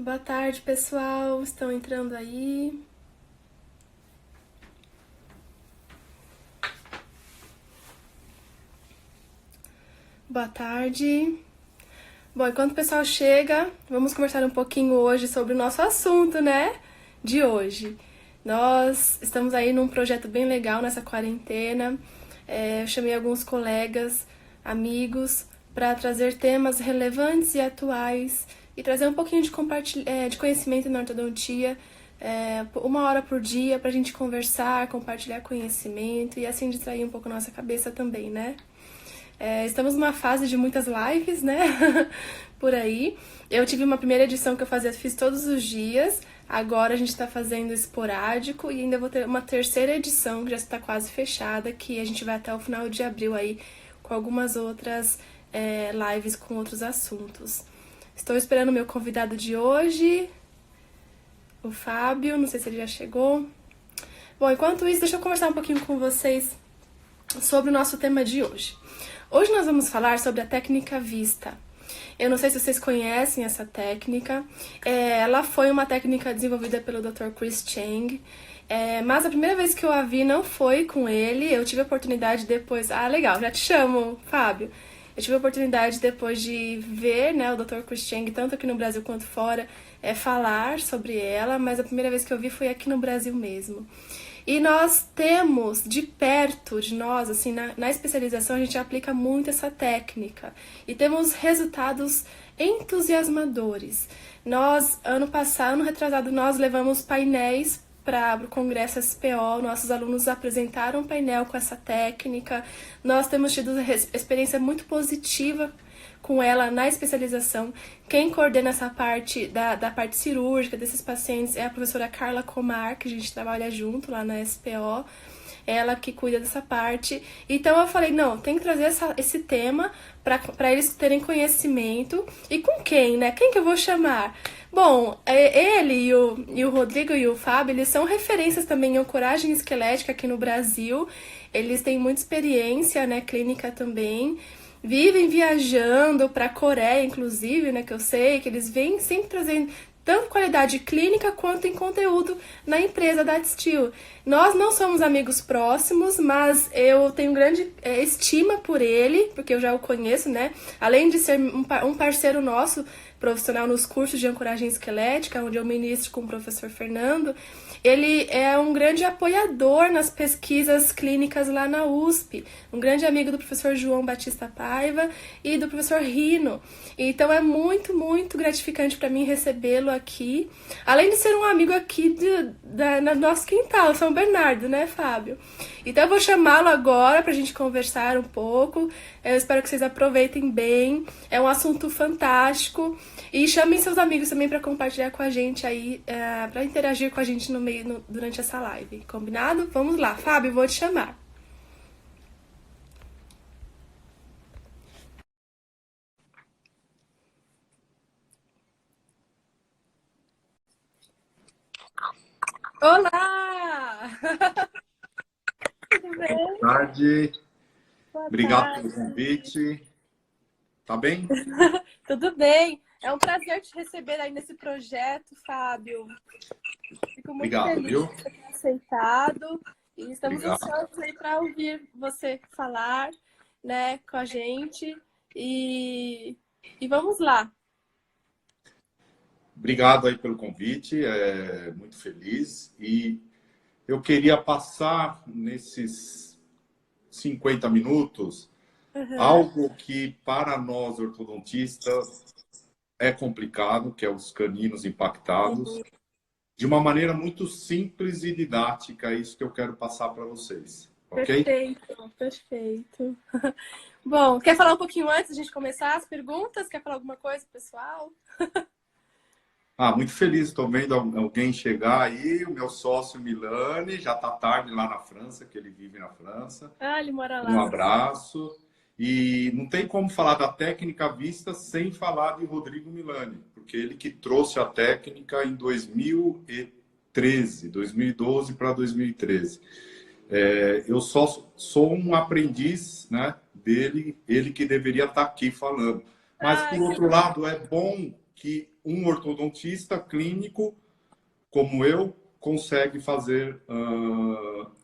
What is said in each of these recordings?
Boa tarde, pessoal. Estão entrando aí. Boa tarde. Bom, enquanto o pessoal chega, vamos conversar um pouquinho hoje sobre o nosso assunto, né? De hoje. Nós estamos aí num projeto bem legal nessa quarentena. Eu chamei alguns colegas, amigos, para trazer temas relevantes e atuais e trazer um pouquinho de conhecimento na ortodontia, 1 hora por dia, para a gente conversar, compartilhar conhecimento e assim distrair um pouco a nossa cabeça também, né? Estamos numa fase de muitas lives, né? Por aí. Eu tive uma primeira edição que fiz todos os dias. Agora a gente está fazendo esporádico e ainda vou ter uma terceira edição que já está quase fechada, que a gente vai até o final de abril aí com algumas outras lives com outros assuntos. Estou esperando o meu convidado de hoje, o Fábio. Não sei se ele já chegou. Bom, enquanto isso, deixa eu conversar um pouquinho com vocês sobre o nosso tema de hoje. Hoje nós vamos falar sobre a técnica vista. Eu não sei se vocês conhecem essa técnica. Ela foi uma técnica desenvolvida pelo Dr. Chris Cheng. Mas a primeira vez que eu a vi não foi com ele. Eu tive a oportunidade depois... Ah, legal, já te chamo, Fábio. Eu tive a oportunidade depois de ver, né, o Dr. Chris Cheng, tanto aqui no Brasil quanto fora, falar sobre ela. Mas a primeira vez que eu vi foi aqui no Brasil mesmo. E nós temos de perto de nós, assim, na especialização, a gente aplica muito essa técnica. E temos resultados entusiasmadores. Nós, ano retrasado, nós levamos painéis para o Congresso SPO, nossos alunos apresentaram um painel com essa técnica. Nós temos tido experiência muito positiva com ela na especialização. Quem coordena essa parte da parte cirúrgica desses pacientes é a professora Carla Comar, que a gente trabalha junto lá na SPO, ela que cuida dessa parte. Então eu falei, não, tem que trazer esse tema para eles terem conhecimento. E com quem, né? Quem que eu vou chamar? Bom, ele e o Rodrigo e o Fábio, eles são referências também em ancoragem esquelética aqui no Brasil. Eles têm muita experiência, né, clínica também. Vivem viajando para a Coreia, inclusive, né, que eu sei que eles vêm sempre trazendo tanto qualidade clínica quanto em conteúdo na empresa da Steel. Nós não somos amigos próximos, mas eu tenho grande estima por ele, porque eu já o conheço, né? Além de ser um parceiro nosso, profissional nos cursos de ancoragem esquelética, onde eu ministro com o professor Fernando, ele é um grande apoiador nas pesquisas clínicas lá na USP, um grande amigo do professor João Batista Paiva e do professor Rino. Então é muito, muito gratificante para mim recebê-lo aqui, além de ser um amigo aqui no nosso quintal, São Bernardo, né, Fábio? Então eu vou chamá-lo agora para a gente conversar um pouco. Eu espero que vocês aproveitem bem. É um assunto fantástico. E chamem seus amigos também para compartilhar com a gente aí, para interagir com a gente durante essa live. Combinado? Vamos lá, Fábio, vou te chamar. Olá! Tudo bem? Boa tarde. Boa Obrigado tarde. pelo convite. Tá bem? Tudo bem. É um prazer te receber aí nesse projeto, Fábio. Fico muito Obrigado, feliz viu? de você ter aceitado e estamos Obrigado. ansiosos aí para ouvir você falar, né, com a gente e vamos lá. Obrigado aí pelo convite. Muito feliz. E eu queria passar nesses 50 minutos Uhum. algo que para nós ortodontistas é complicado, que é os caninos impactados, de uma maneira muito simples e didática. É isso que eu quero passar para vocês, ok? Perfeito, perfeito. Bom, quer falar um pouquinho antes da gente começar as perguntas? Quer falar alguma coisa, pessoal? Muito feliz, estou vendo alguém chegar aí, o meu sócio Milani, já está tarde lá na França, que ele vive na França. Ah, ele mora Um lá. abraço. E não tem como falar da técnica vista sem falar de Rodrigo Milani, porque ele que trouxe a técnica em 2013, 2012 para 2013. Eu só sou um aprendiz, né, dele, ele que deveria estar aqui falando. Mas, Ah, por outro lado, é bom que um ortodontista clínico como eu consegue fazer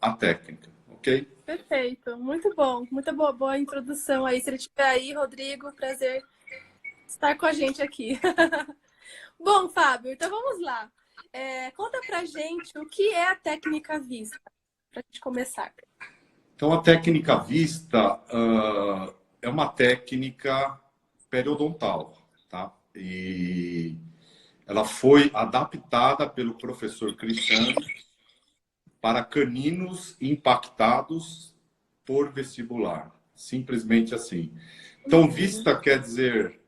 a técnica, ok? Perfeito, muito bom. Muita boa introdução aí. Se ele estiver aí, Rodrigo, prazer estar com a gente aqui. Bom, Fábio, então vamos lá. Conta pra gente o que é a técnica vista, pra gente começar. Então, a técnica vista é uma técnica periodontal, tá? E ela foi adaptada pelo professor Cristiano para caninos impactados por vestibular. Simplesmente assim. Então, vista quer dizer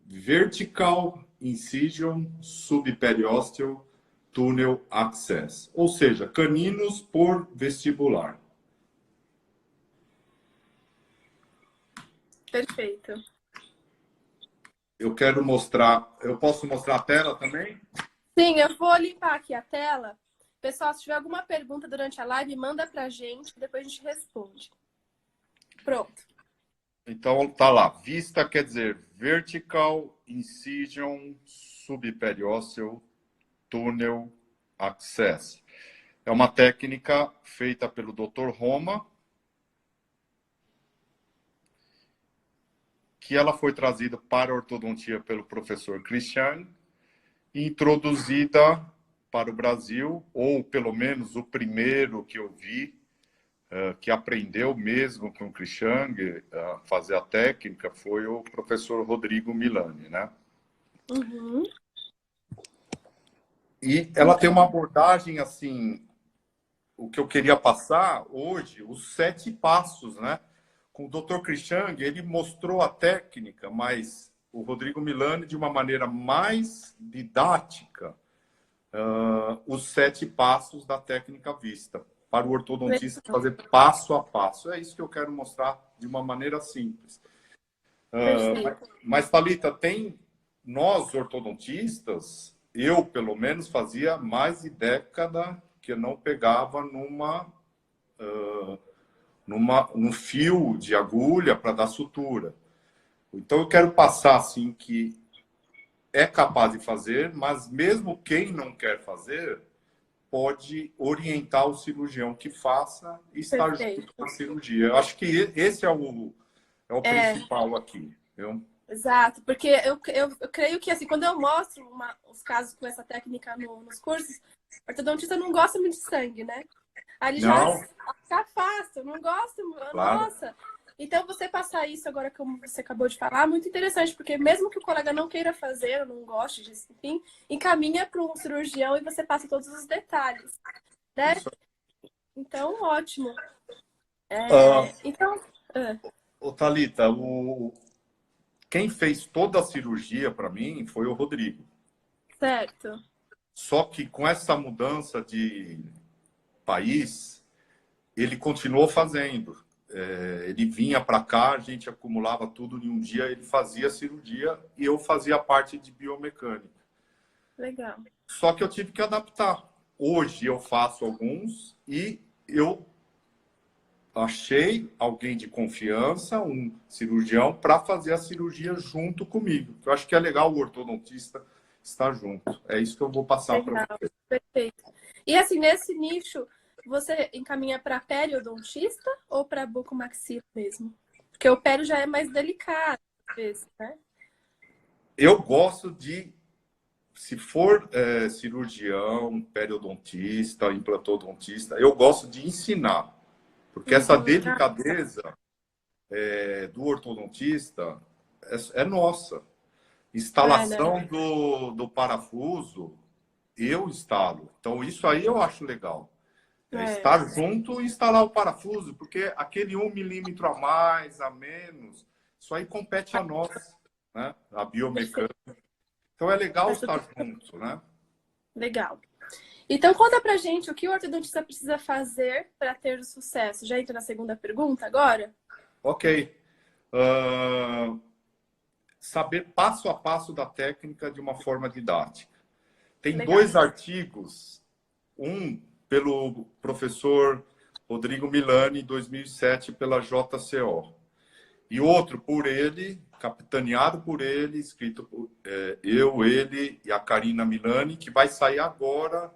vertical incision subperiosteal tunnel access. Ou seja, caninos por vestibular. Perfeito. Eu quero mostrar. Eu posso mostrar a tela também? Sim, eu vou limpar aqui a tela. Pessoal, se tiver alguma pergunta durante a live, manda pra gente, depois a gente responde. Pronto. Então, tá lá. Vista quer dizer vertical incision subperiosteal tunnel access. É uma técnica feita pelo Dr. Roma, que ela foi trazida para a ortodontia pelo professor Christian e introduzida para o Brasil, ou pelo menos o primeiro que eu vi, que aprendeu mesmo com o Christian a fazer a técnica, foi o professor Rodrigo Milani, né? Uhum. E ela tem uma abordagem assim, o que eu queria passar hoje, os 7 passos, né? Com o Dr. Christian, ele mostrou a técnica, mas o Rodrigo Milani, de uma maneira mais didática, os 7 passos da técnica vista, para o ortodontista fazer passo a passo. É isso que eu quero mostrar de uma maneira simples. Mas, Thalita, nós ortodontistas, eu pelo menos fazia mais de década que eu não pegava num fio de agulha para dar sutura. Então eu quero passar assim que é capaz de fazer, mas mesmo quem não quer fazer pode orientar o cirurgião que faça e estar junto com a cirurgia. Eu acho que esse é o principal aqui. Viu? Exato, porque eu creio que assim, quando eu mostro os casos com essa técnica nos cursos, o ortodontista não gosta muito de sangue, né? Aí ele já Não, se afasta, não gosta, claro. nossa. Então, você passar isso agora, como você acabou de falar, é muito interessante, porque mesmo que o colega não queira fazer, ou não goste disso, enfim, encaminha para um cirurgião e você passa todos os detalhes, né? Isso. Então, ótimo. Então, Ô, Thalita, quem fez toda a cirurgia para mim foi o Rodrigo. certo. Só que com essa mudança de país, ele continuou fazendo. Ele vinha para cá, a gente acumulava tudo em um dia, ele fazia a cirurgia e eu fazia a parte de biomecânica. Legal. Só que eu tive que adaptar. Hoje eu faço alguns e eu achei alguém de confiança, um cirurgião, para fazer a cirurgia junto comigo. Eu acho que é legal o ortodontista estar junto. É isso que eu vou passar para você. Perfeito. E assim, nesse nicho, você encaminha para periodontista ou para bucomaxila mesmo? Porque o pério já é mais delicado, às vezes, né? Eu gosto de, se for cirurgião, periodontista, implantodontista, eu gosto de ensinar. Porque essa delicadeza do ortodontista é nossa. Instalação do parafuso, eu instalo. Então, isso aí eu acho legal. Estar junto e instalar o parafuso, porque aquele 1 milímetro a mais, a menos, isso aí compete a nós, né? A biomecânica. Então, é legal estar junto, né? Legal. Então, conta pra gente o que o ortodontista precisa fazer para ter o sucesso. Já entra na segunda pergunta agora? Ok. Saber passo a passo da técnica de uma forma didática. Tem Legal. 2 artigos, um pelo professor Rodrigo Milani, em 2007, pela JCO, e outro por ele, capitaneado por ele, escrito por eu, ele e a Karina Milani, que vai sair agora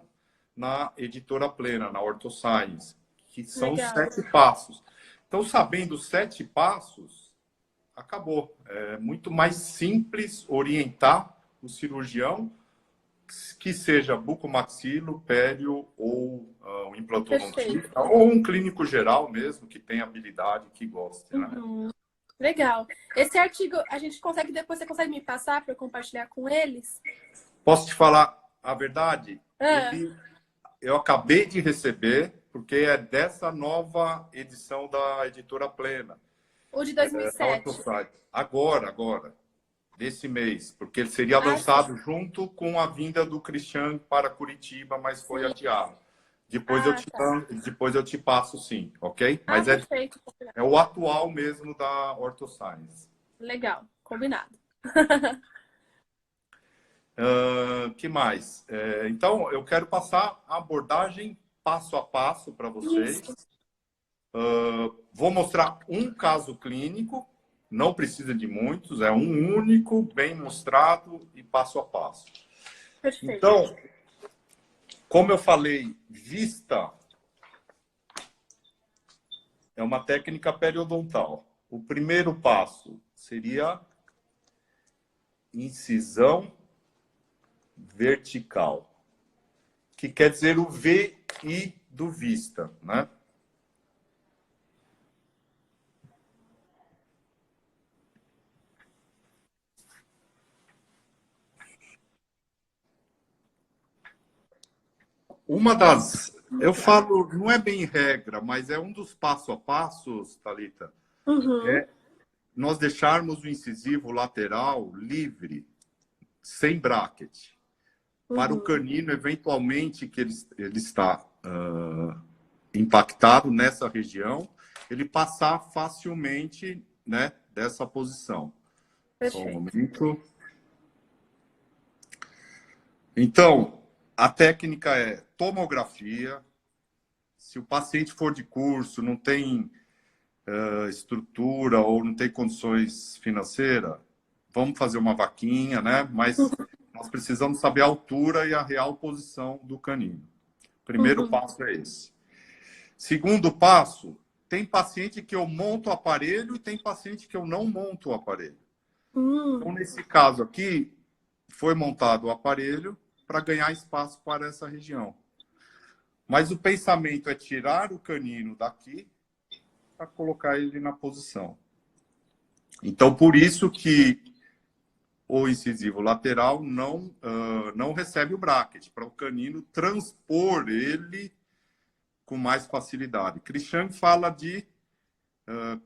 na Editora Plena, na OrthoScience, que são os Legal. 7 passos. Então, sabendo os 7 passos, acabou. É muito mais simples orientar o cirurgião, que seja bucomaxilo, pério ou um implantodontista, ou um clínico geral mesmo, que tem habilidade, que goste, né? Legal. Esse artigo, a gente consegue, depois você consegue me passar para eu compartilhar com eles? Posso te falar a verdade? Eu acabei de receber, porque é dessa nova edição da Editora Plena. O de 2007. Agora. Desse mês, porque ele seria lançado junto com a vinda do Cristiano para Curitiba, mas foi adiado. Depois eu te passo, sim, ok? Mas perfeito. É o atual mesmo da OrthoScience. Legal, combinado. Que mais? Então, eu quero passar a abordagem passo a passo para vocês. Vou mostrar um caso clínico. Não precisa de muitos, é um único, bem mostrado e passo a passo. Perfeito. Então, como eu falei, vista é uma técnica periodontal. O primeiro passo seria incisão vertical, que quer dizer o VI do vista, né? Uma das... Eu falo, não é bem regra, mas é um dos passo a passos, Thalita, é nós deixarmos o incisivo lateral livre, sem bracket, para o canino, eventualmente, que ele está impactado nessa região, ele passar facilmente, né, dessa posição. Só um momento. Então, a técnica é tomografia. Se o paciente for de curso, não tem estrutura ou não tem condições financeiras, vamos fazer uma vaquinha, né? Mas nós precisamos saber a altura e a real posição do canino. Primeiro passo é esse. Segundo passo, tem paciente que eu monto o aparelho e tem paciente que eu não monto o aparelho. Então, nesse caso aqui, foi montado o aparelho para ganhar espaço para essa região. Mas o pensamento é tirar o canino daqui para colocar ele na posição. Então, por isso que o incisivo lateral não recebe o bracket, para o canino transpor ele com mais facilidade. Christian fala de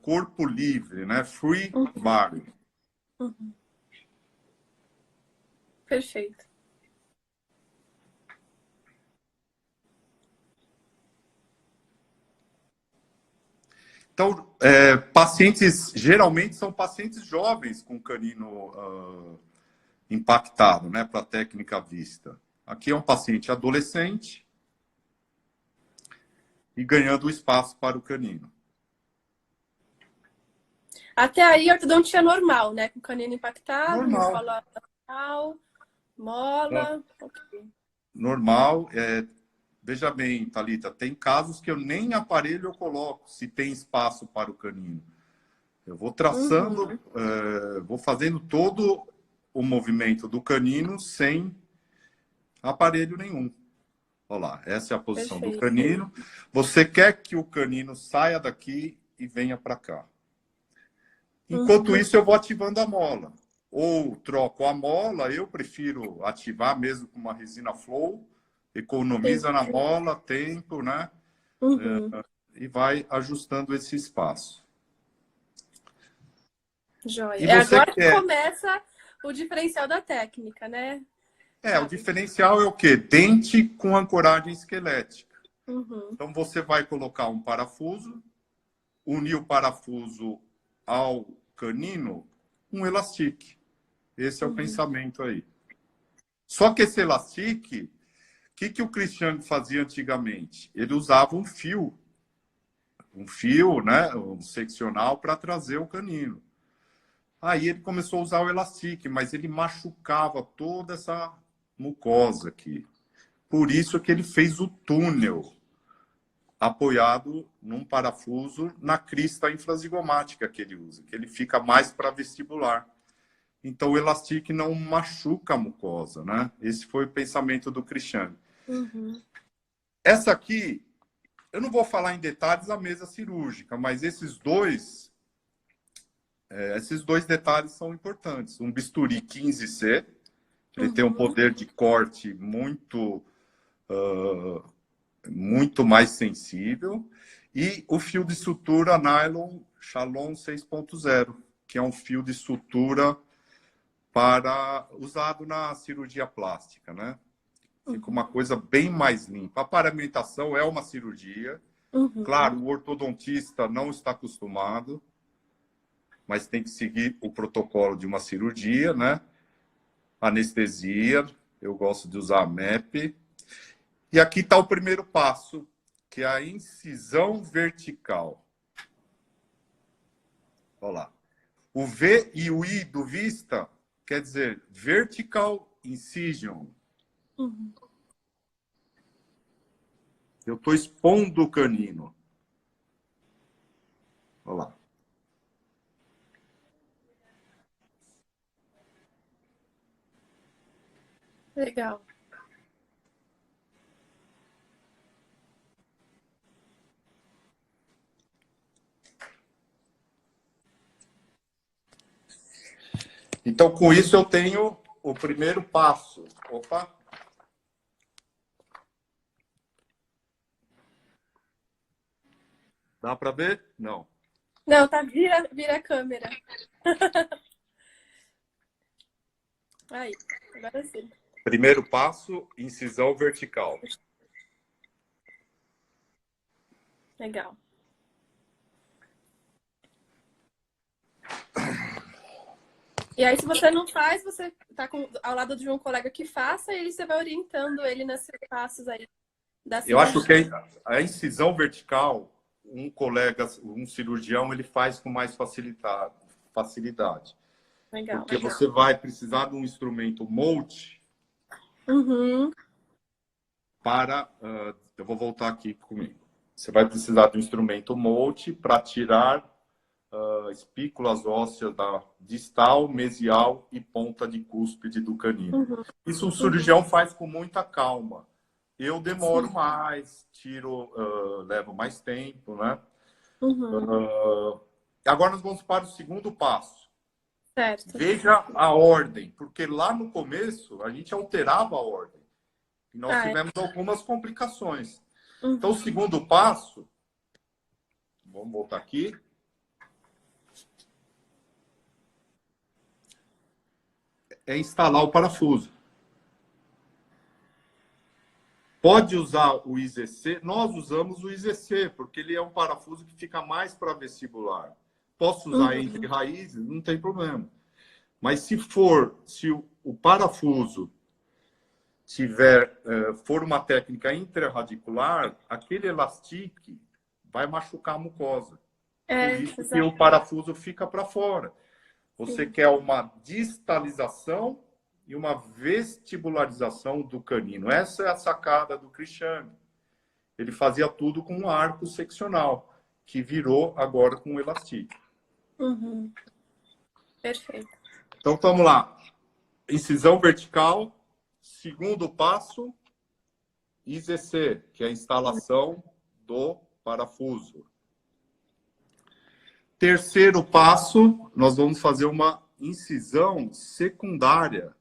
corpo livre, né? Free body. Perfeito. Então, pacientes, geralmente são pacientes jovens com canino impactado, né, para a técnica vista. Aqui é um paciente adolescente e ganhando espaço para o canino. Até aí, ortodontia normal, né? Com canino impactado, Normal. Mola. Normal. Veja bem, Thalita, tem casos que eu nem aparelho eu coloco, se tem espaço para o canino. Eu vou traçando, vou fazendo todo o movimento do canino sem aparelho nenhum. Olha lá, essa é a posição do canino. Você quer que o canino saia daqui e venha para cá. Enquanto isso, eu vou ativando a mola. Ou troco a mola, eu prefiro ativar mesmo com uma resina flow, economiza na mola, tempo, né? E vai ajustando esse espaço. Joia. Agora que começa o diferencial da técnica, né? O diferencial é o quê? Dente com ancoragem esquelética. Então, você vai colocar um parafuso, unir o parafuso ao canino, um elastique. Esse é o pensamento aí. Só que esse elastique, o que o Cristiano fazia antigamente? Ele usava um fio, né, um seccional para trazer o canino. Aí ele começou a usar o Elastic, mas ele machucava toda essa mucosa aqui. Por isso que ele fez o túnel apoiado num parafuso na crista infrazigomática que ele usa, que ele fica mais para vestibular. Então o Elastic não machuca a mucosa, né? Esse foi o pensamento do Cristiano. Essa aqui, eu não vou falar em detalhes a mesa cirúrgica, mas esses dois detalhes são importantes. Um bisturi 15C, ele tem um poder de corte muito mais sensível, e o fio de sutura nylon Shalom 6.0, que é um fio de sutura usado na cirurgia plástica, né? Fica uma coisa bem mais limpa. A paramentação é uma cirurgia. Claro, o ortodontista não está acostumado, mas tem que seguir o protocolo de uma cirurgia, né? Anestesia, eu gosto de usar a MEP. E aqui está o primeiro passo, que é a incisão vertical. Olha lá. O V e o I do vista quer dizer vertical incision. Eu estou expondo o canino. Olha lá. Legal. Então, com isso, eu tenho o primeiro passo. Opa! Dá para ver? Não. Não, tá, vira a câmera. Aí, agora sim. Primeiro passo, incisão vertical. Legal. E aí, se você não faz, você tá ao lado de um colega que faça, e aí você vai orientando ele nesses passos aí da Eu acho cirurgia. que a incisão vertical, um colega, um cirurgião, ele faz com mais facilidade. Legal, Porque legal. você vai precisar de um instrumento Molt para... eu vou voltar aqui comigo. Você vai precisar de um instrumento Molt para tirar espículas ósseas da distal, mesial e ponta de cúspide do canino. Isso o cirurgião faz com muita calma. Eu demoro mais, levo mais tempo, né? Agora nós vamos para o segundo passo. Certo. Veja a ordem, porque lá no começo a gente alterava a ordem. E nós tivemos algumas complicações. Então, o segundo passo, vamos voltar aqui. É instalar o parafuso. Pode usar o IZC, nós usamos o IZC, porque ele é um parafuso que fica mais para vestibular. Posso usar entre raízes, não tem problema. Mas se o parafuso for uma técnica intrarradicular, aquele elastic vai machucar a mucosa. Por isso que o parafuso fica para fora. Você quer uma distalização e uma vestibularização do canino. Essa é a sacada do Cristiano. Ele fazia tudo com um arco seccional, que virou agora com o elastic. Perfeito. Então, vamos lá. Incisão vertical. Segundo passo, IZC, que é a instalação do parafuso. Terceiro passo, nós vamos fazer uma incisão secundária.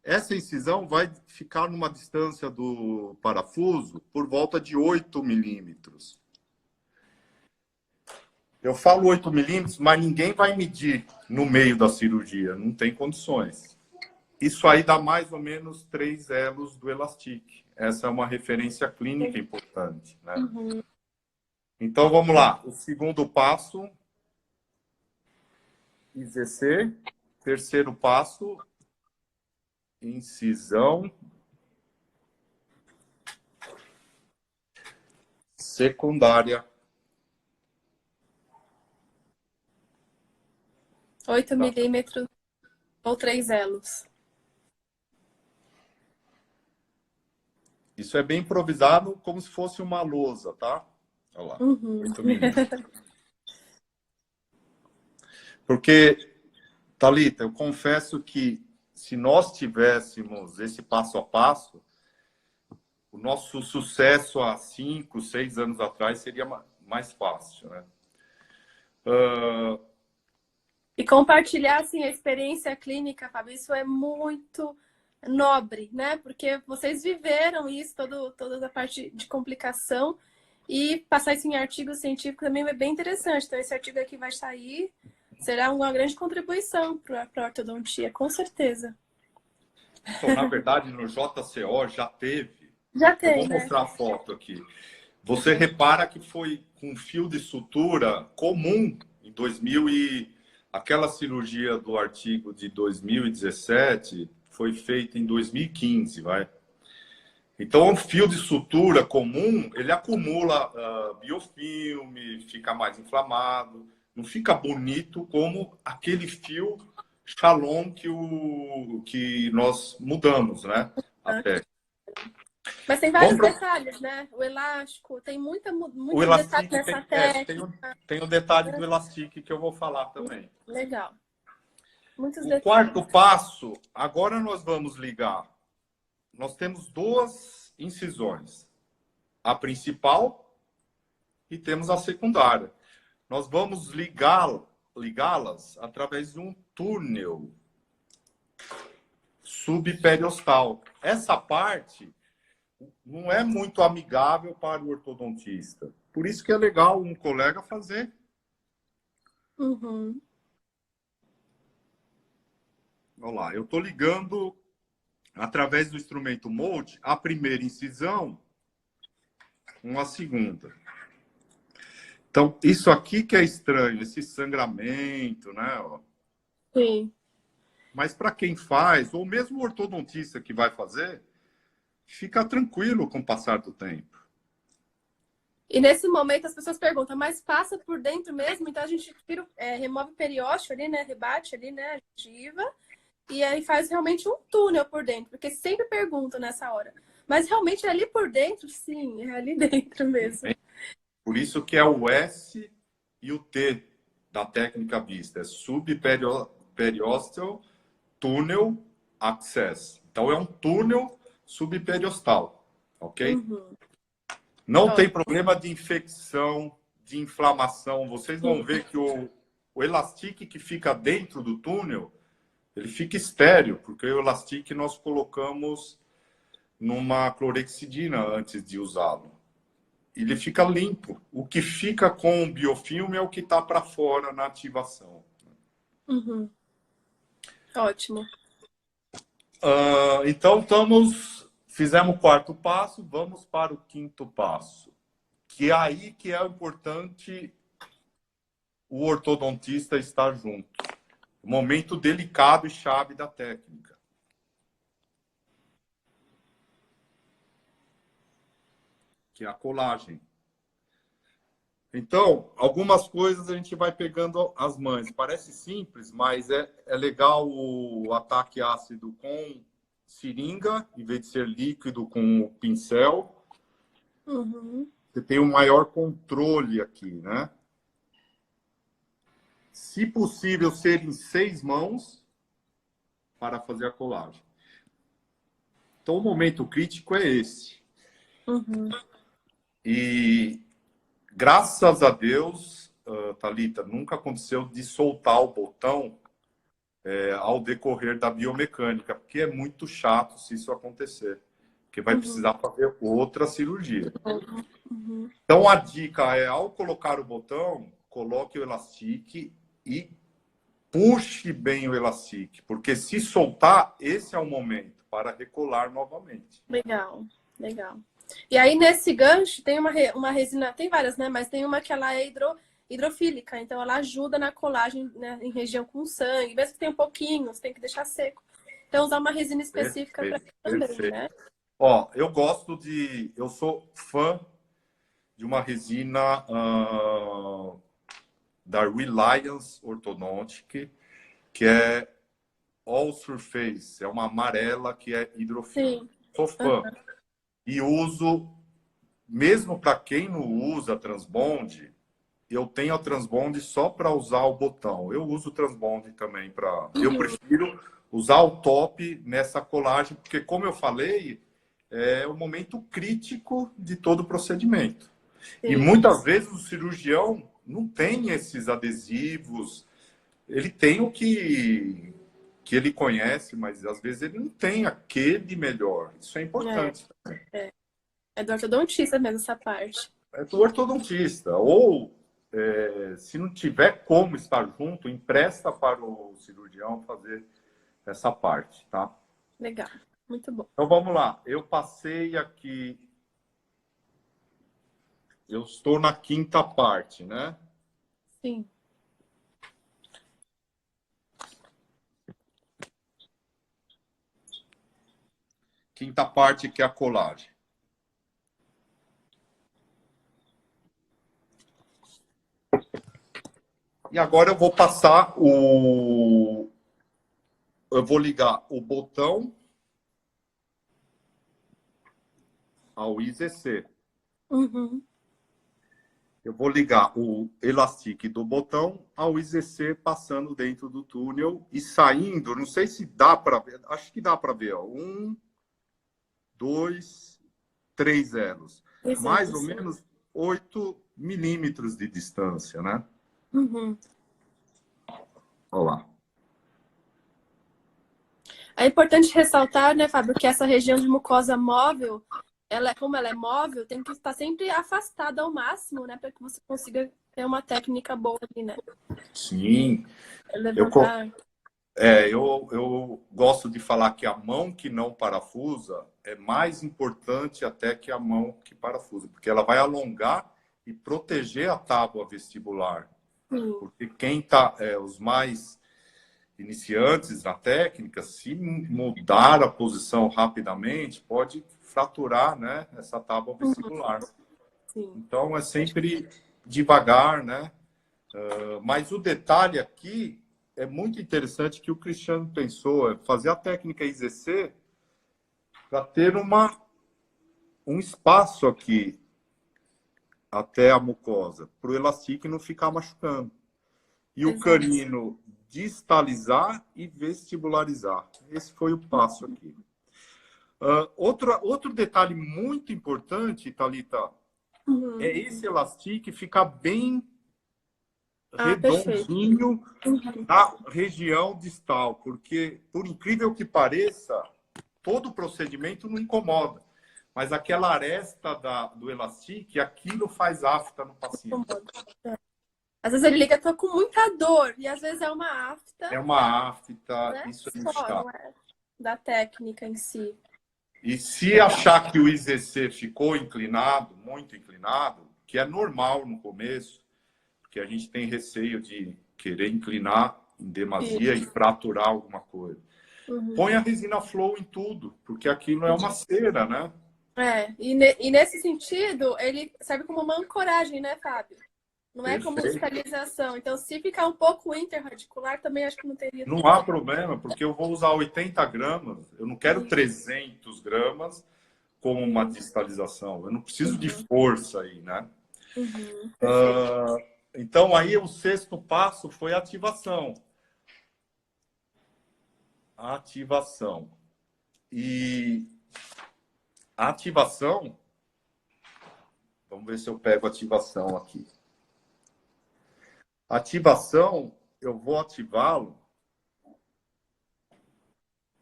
Essa incisão vai ficar numa distância do parafuso por volta de 8 milímetros. Eu falo 8 milímetros, mas ninguém vai medir no meio da cirurgia, não tem condições. Isso aí dá mais ou menos 3 elos do elastic. Essa é uma referência clínica importante, né? Então, vamos lá. O segundo passo, IZC. Terceiro passo, incisão secundária. 8 Tá? milímetros ou 3 elos. Isso é bem improvisado, como se fosse uma lousa, tá? Olha lá, 8 milímetros. Porque, Thalita, eu confesso que se nós tivéssemos esse passo a passo, o nosso sucesso há 5, 6 anos atrás seria mais fácil, né? E compartilhar assim, a experiência clínica, Fábio, isso é muito nobre, né? Porque vocês viveram isso, toda a parte de complicação, e passar isso em artigo científico também é bem interessante. Então, esse artigo aqui vai sair, será uma grande contribuição para a ortodontia, com certeza. Então, na verdade, no JCO já teve. Já Eu vou tem, né? mostrar a foto aqui. Você repara que foi com fio de sutura comum em 2000 e aquela cirurgia do artigo de 2017 foi feita em 2015, vai. Então, o fio de sutura comum, ele acumula biofilme, fica mais inflamado, não fica bonito como aquele fio Shalom que nós mudamos, né? A técnica. Mas tem vários detalhes, né? O elástico, tem O muito detalhe elastique nessa técnica. tem o detalhe do elastique que eu vou falar também. Legal. Muitos O detalhes. quarto passo, agora nós vamos ligar. Nós temos duas incisões. A principal e temos a secundária. Nós vamos ligá-las através de um túnel subperiostal. Essa parte não é muito amigável para o ortodontista. Por isso que é legal um colega fazer. Uhum. Olha lá, eu estou ligando através do instrumento Mold a primeira incisão com a segunda. Então, isso aqui que é estranho, esse sangramento, né? Ó. Sim. Mas para quem faz, ou mesmo o ortodontista que vai fazer, fica tranquilo com o passar do tempo. E nesse momento as pessoas perguntam, mas passa por dentro mesmo? Então a gente remove o periósteo ali, né? Rebate ali, né? A gengiva. E aí faz realmente um túnel por dentro. Porque sempre perguntam nessa hora. Mas realmente é ali por dentro? Sim, é ali dentro mesmo. Por isso que é o S e o T da técnica vista. É subperiosteal tunnel access. Então é um túnel subperiostal, ok? Uhum. Não tem problema de infecção, de inflamação. Vocês vão ver que o elastique que fica dentro do túnel, ele fica estéreo, porque o elastique nós colocamos numa clorexidina antes de usá-lo. Ele fica limpo. O que fica com o biofilme é o que está para fora na ativação. Uhum. Ótimo. Então, fizemos o quarto passo, vamos para o quinto passo. Que é aí que é importante o ortodontista estar junto. Momento delicado e chave da técnica. Que é a colagem. Então, algumas coisas a gente vai pegando as mães. Parece simples, mas é legal o ataque ácido com seringa, em vez de ser líquido com o pincel. Uhum. Você tem um maior controle aqui, né? Se possível, ser em 6 mãos para fazer a colagem. Então, o momento crítico é esse. Uhum. E, graças a Deus, Thalita, nunca aconteceu de soltar o botão ao decorrer da biomecânica, porque é muito chato se isso acontecer, porque vai precisar fazer outra cirurgia. Uhum. Então, a dica é, ao colocar o botão, coloque o elastique e puxe bem o elastique, porque se soltar, esse é o momento para recolar novamente. Legal, legal. E aí, nesse gancho, tem uma resina, tem várias, né? Mas tem uma que ela é hidrofílica, então ela ajuda na colagem, né, em região com sangue, mesmo que tenha um pouquinho, você tem que deixar seco. Então, usar uma resina específica para também, Perfeito. né? Ó, eu sou fã de uma resina da Reliance Orthodontic, que é All Surface. É uma amarela que é hidrofílica. Sim. Sou fã. E uso, mesmo para quem não usa transbond, eu tenho a transbond só para usar o botão. Eu uso o transbond também para. Eu prefiro usar o top nessa colagem, porque, como eu falei, é o momento crítico de todo o procedimento. Sim. E muitas vezes o cirurgião não tem esses adesivos, ele tem o que ele conhece, mas às vezes ele não tem aquele melhor. Isso é importante. É do ortodontista mesmo essa parte. É do ortodontista. Ou, se não tiver como estar junto, empresta para o cirurgião fazer essa parte, tá? Legal, muito bom. Então vamos lá. Eu passei aqui. Eu estou na quinta parte, né? Sim. Quinta parte que é a colagem. E agora eu vou passar o... Eu vou ligar o botão ao IZC. Uhum. Eu vou ligar o elastique do botão ao IZC passando dentro do túnel e saindo. Não sei se dá para ver. Acho que dá para ver. Ó. 1, 2, 3 elos. Exato, Mais ou sim. menos 8 milímetros de distância, né? Uhum. Olha lá. É importante ressaltar, né, Fábio, que essa região de mucosa móvel, como ela é móvel, tem que estar sempre afastada ao máximo, né, para que você consiga ter uma técnica boa ali, né? Sim. Levantar. Eu gosto de falar que a mão que não parafusa é mais importante até que a mão que parafusa, porque ela vai alongar e proteger a tábua vestibular. Sim. Porque quem tá, os mais iniciantes na técnica, se mudar a posição rapidamente, pode fraturar, né, essa tábua vestibular. Sim. Então, é sempre devagar, né? Mas o detalhe aqui é muito interessante que o Cristiano pensou, é fazer a técnica IZC para ter um espaço aqui até a mucosa, para o elastique não ficar machucando. E o canino distalizar e vestibularizar. Esse foi o passo aqui. Outro detalhe muito importante, Thalita, é esse elastique ficar bem redondinho na região distal, porque, por incrível que pareça, todo o procedimento não incomoda, mas aquela aresta do elastique, aquilo faz afta no paciente. Às vezes ele liga, tô com muita dor, e às vezes é uma afta. É uma afta, né? Isso é Só, não é da técnica em si. E se achar que o IZC ficou inclinado, muito inclinado, que é normal no começo, porque a gente tem receio de querer inclinar em demasia e fraturar alguma coisa. Põe a resina flow em tudo, porque aquilo é uma cera, né? E nesse sentido, ele serve como uma ancoragem, né, Fábio? Não é como estabilização. Então, se ficar um pouco interradicular, também acho que não teria... Não há problema, porque eu vou usar 80 gramas. Eu não quero 300 gramas como uma distalização. Eu não preciso de força aí, né? Então, aí o sexto passo foi a ativação. A ativação. E a ativação... Vamos ver se eu pego a ativação aqui. Ativação, eu vou ativá-lo.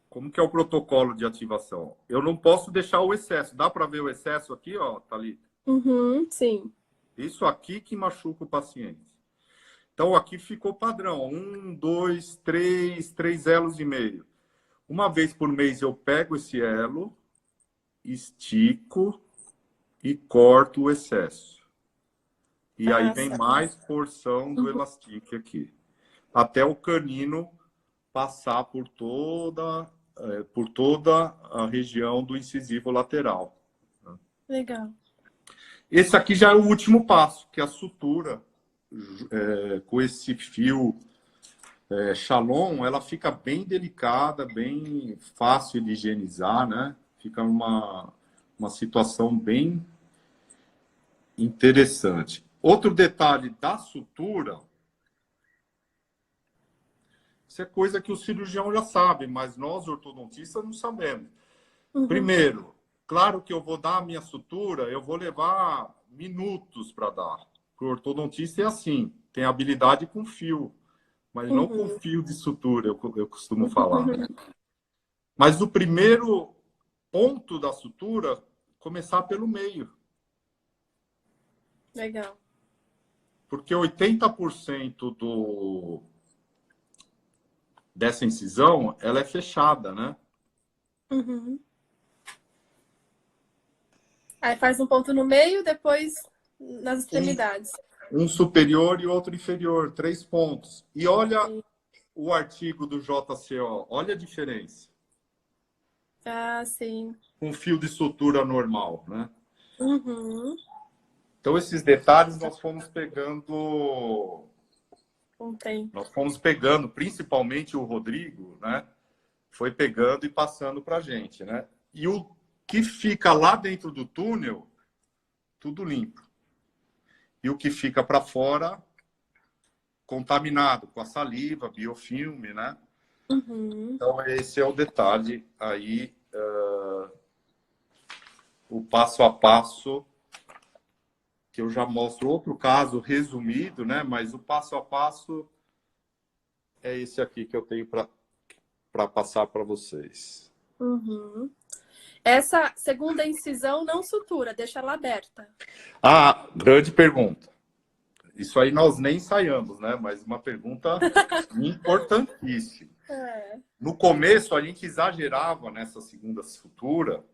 Como que é o protocolo de ativação? Eu não posso deixar o excesso. Dá para ver o excesso aqui, ó, Thalita? Sim. Isso aqui que machuca o paciente. Então, aqui ficou padrão. 1, 2, 3 elos e meio. Uma vez por mês eu pego esse elo, estico e corto o excesso. E aí vem mais porção do elastique aqui. Até o canino passar por toda a região do incisivo lateral. Legal. Esse aqui já é o último passo, que é a sutura com esse fio Shalom, ela fica bem delicada, bem fácil de higienizar, né? Fica uma situação bem interessante. Outro detalhe da sutura, isso é coisa que o cirurgião já sabe, mas nós ortodontistas não sabemos. Primeiro, claro que eu vou dar a minha sutura, eu vou levar minutos para dar. O ortodontista é assim, tem habilidade com fio, mas não com fio de sutura, eu costumo falar. Mas o primeiro ponto da sutura, começar pelo meio. Legal. Porque 80% dessa incisão, ela é fechada, né? Aí faz um ponto no meio, depois nas extremidades. Um superior e outro inferior, 3 pontos. E olha o artigo do JCO, olha a diferença. Ah, sim. Com fio de sutura normal, né? Então, esses detalhes nós fomos pegando... Nós fomos pegando, principalmente o Rodrigo, né? Foi pegando e passando para a gente, né? E o que fica lá dentro do túnel, tudo limpo. E o que fica para fora, contaminado com a saliva, biofilme, né? Então, esse é o detalhe aí, o passo a passo, que eu já mostro outro caso resumido, né? Mas o passo a passo é esse aqui que eu tenho para passar para vocês. Essa segunda incisão não sutura, deixa ela aberta. Ah, grande pergunta. Isso aí nós nem ensaiamos, né? Mas uma pergunta importantíssima. No começo, a gente exagerava nessa segunda sutura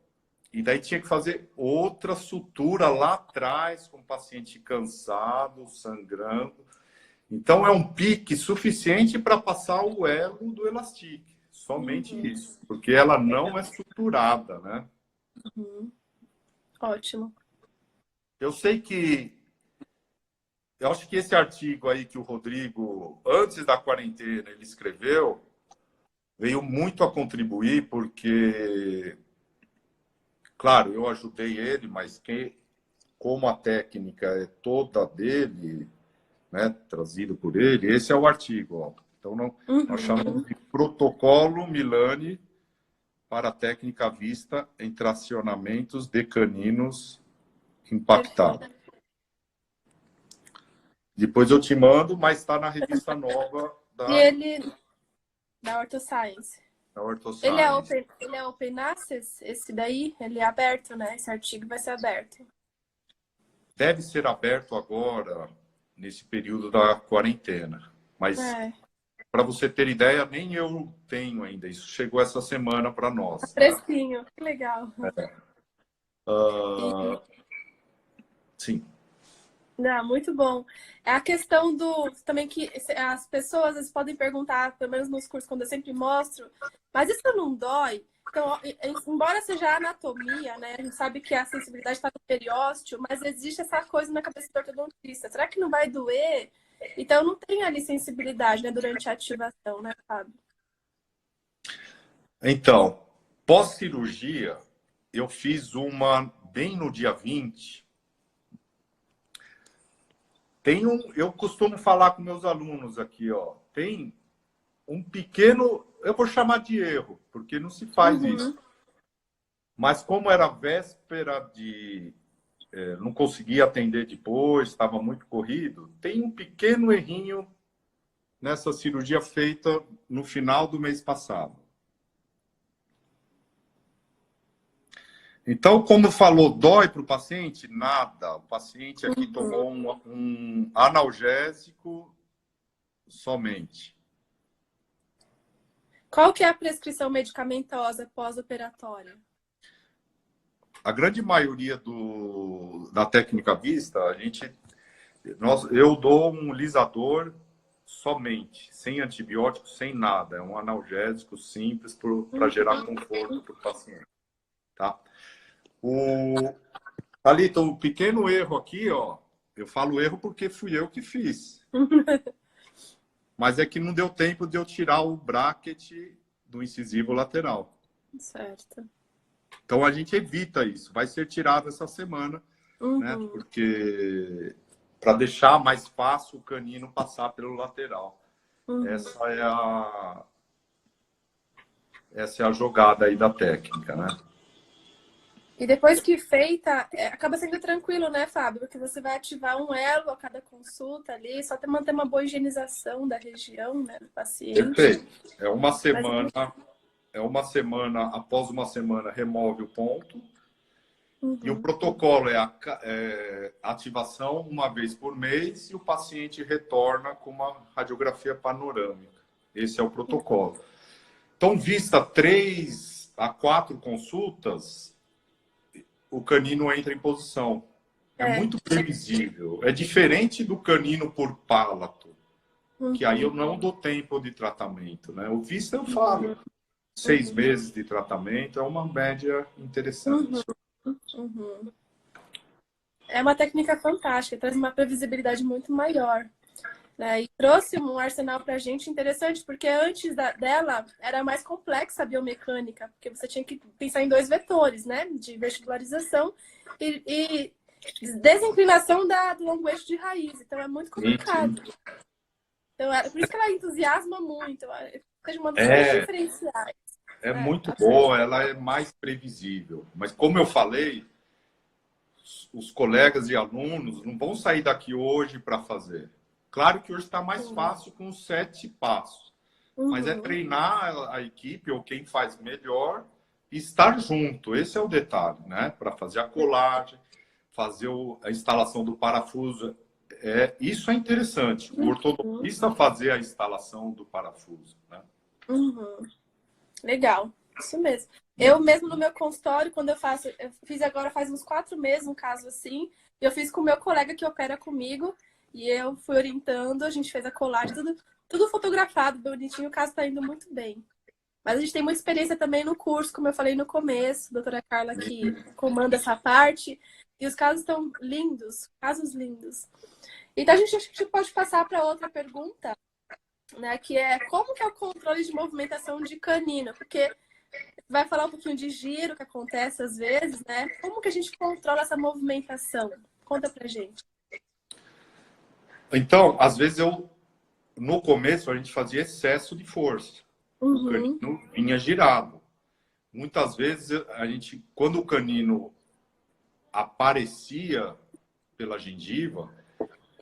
e daí tinha que fazer outra sutura lá atrás, com o paciente cansado, sangrando. Então, é um pique suficiente para passar o elo do elastique. Somente isso. Porque ela não é suturada, né? Ótimo. Eu sei que... Eu acho que esse artigo aí que o Rodrigo, antes da quarentena, ele escreveu, veio muito a contribuir, porque, claro, eu ajudei ele, mas como a técnica é toda dele, né, trazido por ele, esse é o artigo. Ó. Então, nós chamamos de Protocolo Milani para a técnica vista em tracionamentos de caninos impactados. Depois eu te mando, mas está na revista nova da... E ele... Da OrthoScience. Da OrthoScience. Ele é Open Access? Esse daí? Ele é aberto, né? Esse artigo vai ser aberto. Deve ser aberto agora, nesse período da quarentena. Mas, para você ter ideia, nem eu tenho ainda. Isso chegou essa semana para nós. Fresquinho, que legal. Sim. Não, muito bom. É a questão do... Também que as pessoas às vezes podem perguntar, pelo menos nos cursos, quando eu sempre mostro, mas isso não dói? Então, embora seja anatomia, né? A gente sabe que a sensibilidade está no periósteo, mas existe essa coisa na cabeça do ortodontista. Será que não vai doer? Então, não tem ali sensibilidade, né? Durante a ativação, né, Fábio? Então, pós-cirurgia, eu fiz uma bem no dia 20. Eu costumo falar com meus alunos aqui, ó. Tem um pequeno, eu vou chamar de erro, porque não se faz isso. Mas como era véspera de... não conseguia atender depois, estava muito corrido, tem um pequeno errinho nessa cirurgia feita no final do mês passado. Então, como falou, dói para o paciente? Nada. O paciente aqui tomou um analgésico somente. Qual que é a prescrição medicamentosa pós-operatória? A grande maioria da técnica vista, eu dou um lisador somente, sem antibiótico, sem nada. É um analgésico simples para gerar conforto para o paciente. Tá? Thalita, um pequeno erro aqui, ó. Eu falo erro porque fui eu que fiz. mas é que não deu tempo de eu tirar o bracket do incisivo lateral. Certo. Então a gente evita isso. Vai ser tirado essa semana, né? Uhum. Porque para deixar mais fácil o canino passar pelo lateral. Uhum. Essa é a jogada aí da técnica, né? E depois que feita, acaba sendo tranquilo, né, Fábio? Porque você vai ativar um elo a cada consulta ali, só manter uma boa higienização da região, né, do paciente. Perfeito. É uma semana, após uma semana, remove o ponto. Uhum. E o protocolo é a ativação uma vez por mês e o paciente retorna com uma radiografia panorâmica. Esse é o protocolo. Então, vista 3 a 4 consultas, o canino entra em posição. É muito previsível. É diferente do canino por palato, que aí eu não dou tempo de tratamento, né? O vista eu falo. 6 meses de tratamento é uma média interessante. Uhum. É uma técnica fantástica, traz uma previsibilidade muito maior. Né? E trouxe um arsenal para a gente interessante, porque antes dela era mais complexa a biomecânica, porque você tinha que pensar em 2 vetores, né? De vestibularização e desinclinação do longo eixo de raiz. Então é muito complicado. Sim. Então, por isso que ela entusiasma muito. É uma das coisas diferenciais. É muito boa, ela é mais previsível. Mas como eu falei, os colegas e alunos não vão sair daqui hoje para fazer. Claro que hoje está mais fácil com os 7 passos. Mas é treinar a equipe ou quem faz melhor e estar junto. Esse é o detalhe, né? Para fazer a colagem, fazer a instalação do parafuso. Isso é interessante. O ortodontista fazer a instalação do parafuso, né? Legal, isso mesmo. Eu mesmo no meu consultório, quando eu fiz agora faz uns 4 meses, um caso assim, eu fiz com o meu colega que opera comigo, e eu fui orientando, a gente fez a colagem, tudo fotografado, bonitinho, o caso está indo muito bem. Mas a gente tem muita experiência também no curso, como eu falei no começo, a doutora Carla que comanda essa parte, e os casos estão lindos, casos lindos. Então a gente pode passar para outra pergunta, né, que é como que é o controle de movimentação de canino? Porque vai falar um pouquinho de giro que acontece às vezes, né? Como que a gente controla essa movimentação? Conta pra gente. Então, às vezes no começo a gente fazia excesso de força. O canino vinha girado. Muitas vezes quando o canino aparecia pela gengiva,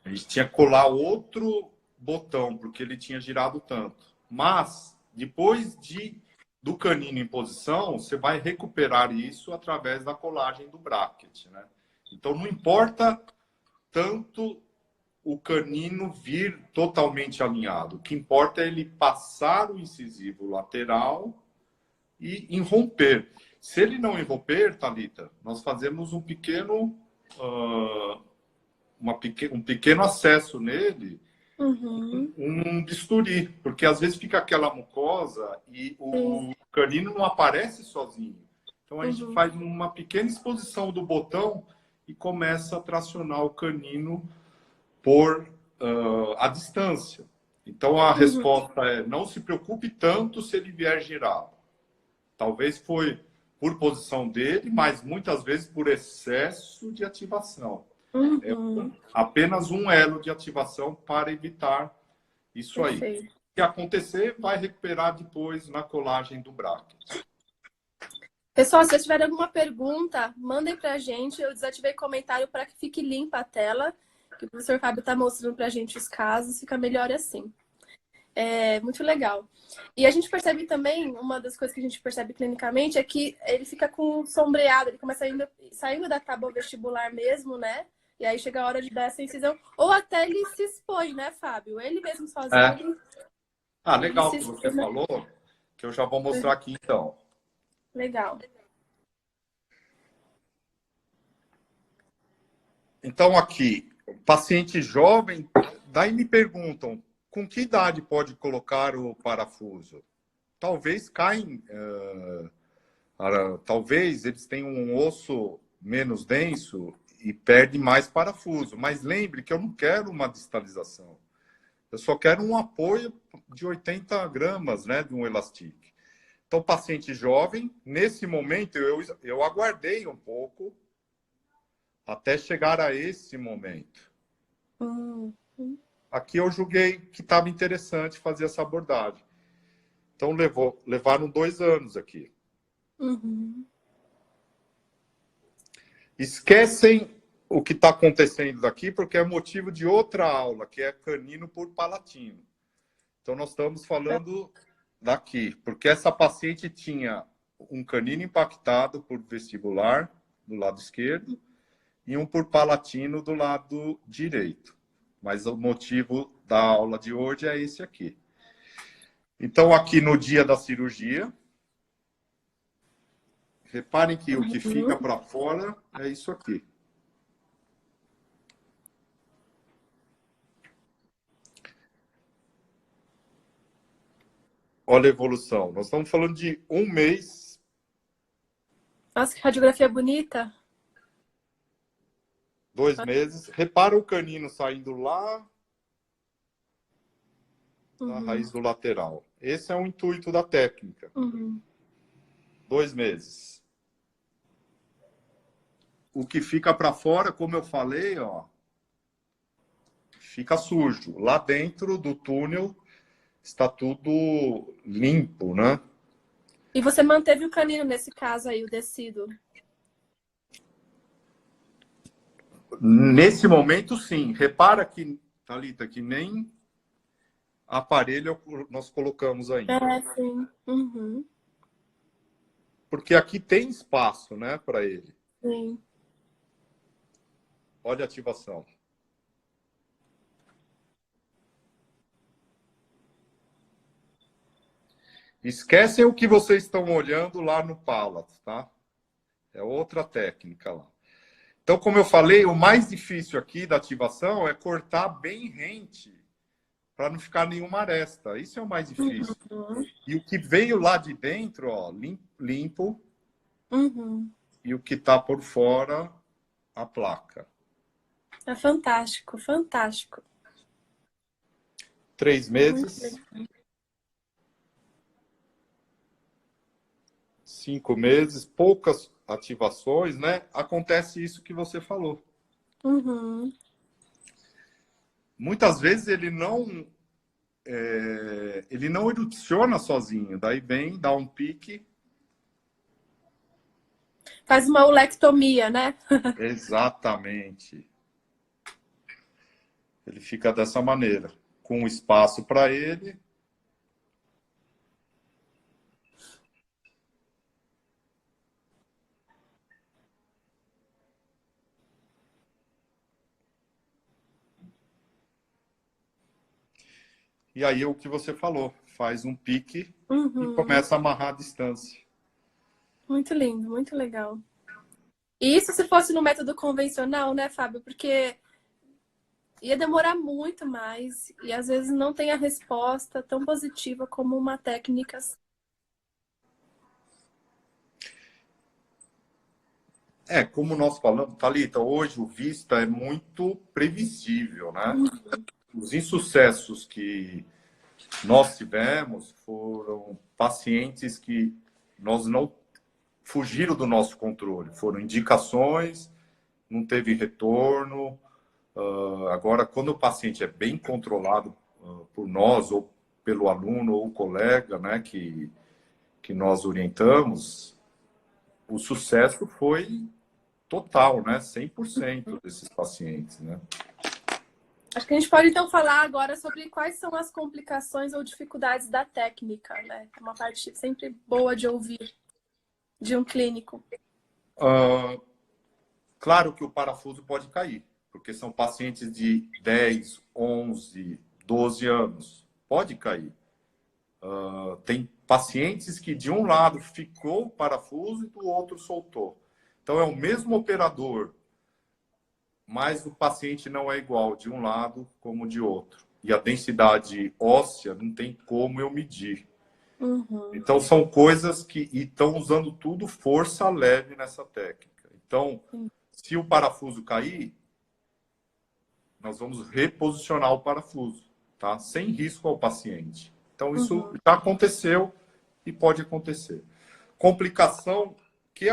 a gente tinha que colar outro botão, porque ele tinha girado tanto. Mas, depois do canino em posição, você vai recuperar isso através da colagem do bracket, né? Então, não importa tanto o canino vir totalmente alinhado. O que importa é ele passar o incisivo lateral e irromper. Se ele não irromper, Thalita, nós fazemos um pequeno acesso nele, um bisturi, porque às vezes fica aquela mucosa e o canino não aparece sozinho. Então a gente faz uma pequena exposição do botão e começa a tracionar o canino por a distância. Então a resposta é: não se preocupe tanto se ele vier girado. Talvez foi por posição dele, mas muitas vezes por excesso de ativação. É apenas um elo de ativação para evitar isso aí. Se acontecer, vai recuperar depois na colagem do bracket. Pessoal, se vocês tiverem alguma pergunta, mandem pra gente. Eu desativei comentário para que fique limpa a tela, que o professor Fábio está mostrando pra gente os casos, fica melhor assim. É muito legal. E a gente percebe também, uma das coisas que a gente percebe clinicamente é que ele fica com sombreado, ele começa saindo da tábua vestibular mesmo, né? E aí chega a hora de dar essa incisão. Ou até ele se expõe, né, Fábio? Ele mesmo sozinho. Legal que você falou, que eu já vou mostrar aqui então. Legal. Então aqui, paciente jovem, daí me perguntam, com que idade pode colocar o parafuso? Talvez caem, talvez eles tenham um osso menos denso e perde mais parafuso. Mas lembre que eu não quero uma distalização. Eu só quero um apoio de 80 gramas, né, de um Elastic. Então, paciente jovem, nesse momento, eu aguardei um pouco até chegar a esse momento. Hum. Aqui eu julguei que estava interessante fazer essa abordagem. Então, levaram 2 anos aqui. Uhum. Esquecem o que está acontecendo daqui, porque é motivo de outra aula, que é canino por palatino. Então, nós estamos falando daqui, porque essa paciente tinha um canino impactado por vestibular, do lado esquerdo, e um por palatino do lado direito. Mas o motivo da aula de hoje é esse aqui. Então, aqui no dia da cirurgia, reparem que o que fica para fora é isso aqui. Olha a evolução. Nós estamos falando de 1 mês. Nossa, que radiografia bonita. 2 meses. Repara o canino saindo lá na raiz do lateral. Esse é o intuito da técnica. 2 meses. O que fica para fora, como eu falei, ó, fica sujo. Lá dentro do túnel está tudo limpo, né? E você manteve o canino nesse caso aí, o descido? Nesse momento, sim. Repara que, Thalita, que nem aparelho nós colocamos ainda. É, sim. Uhum. Porque aqui tem espaço, né, para ele. Sim. Olha a ativação. Esquecem o que vocês estão olhando lá no Palace, tá? É outra técnica lá. Então, como eu falei, o mais difícil aqui da ativação é cortar bem rente para não ficar nenhuma aresta. Isso é o mais difícil. E o que veio lá de dentro, ó, limpo. E o que está por fora, a placa. É fantástico, fantástico. 3 meses. 5 meses, poucas ativações, né? Acontece isso que você falou. Muitas vezes ele não erupciona sozinho, daí vem, dá um pique. Faz uma ulectomia, né? Exatamente. Ele fica dessa maneira, com espaço para ele. E aí o que você falou, faz um pique e começa a amarrar a distância. Muito lindo, muito legal. E isso se fosse no método convencional, né, Fábio? Porque ia demorar muito mais e às vezes não tem a resposta tão positiva como uma técnica. Como nós falamos, Thalita, hoje o Vista é muito previsível, né? Os insucessos que nós tivemos foram pacientes que nós não fugiram do nosso controle. Foram indicações, não teve retorno. Agora, quando o paciente é bem controlado por nós, ou pelo aluno, ou colega, né, que nós orientamos, o sucesso foi total, né? 100% desses pacientes, né? Acho que a gente pode então falar agora sobre quais são as complicações ou dificuldades da técnica, né? É uma parte sempre boa de ouvir de um clínico. Claro que o parafuso pode cair, porque são pacientes de 10, 11, 12 anos. Pode cair. Tem pacientes que de um lado ficou o parafuso e do outro soltou. Então é o mesmo operador, mas o paciente não é igual de um lado como de outro. E a densidade óssea não tem como eu medir. Então são coisas que estão usando tudo força leve nessa técnica. Então, se o parafuso cair, nós vamos reposicionar o parafuso. tá? Sem risco ao paciente. Então, isso já aconteceu e pode acontecer. Complicação que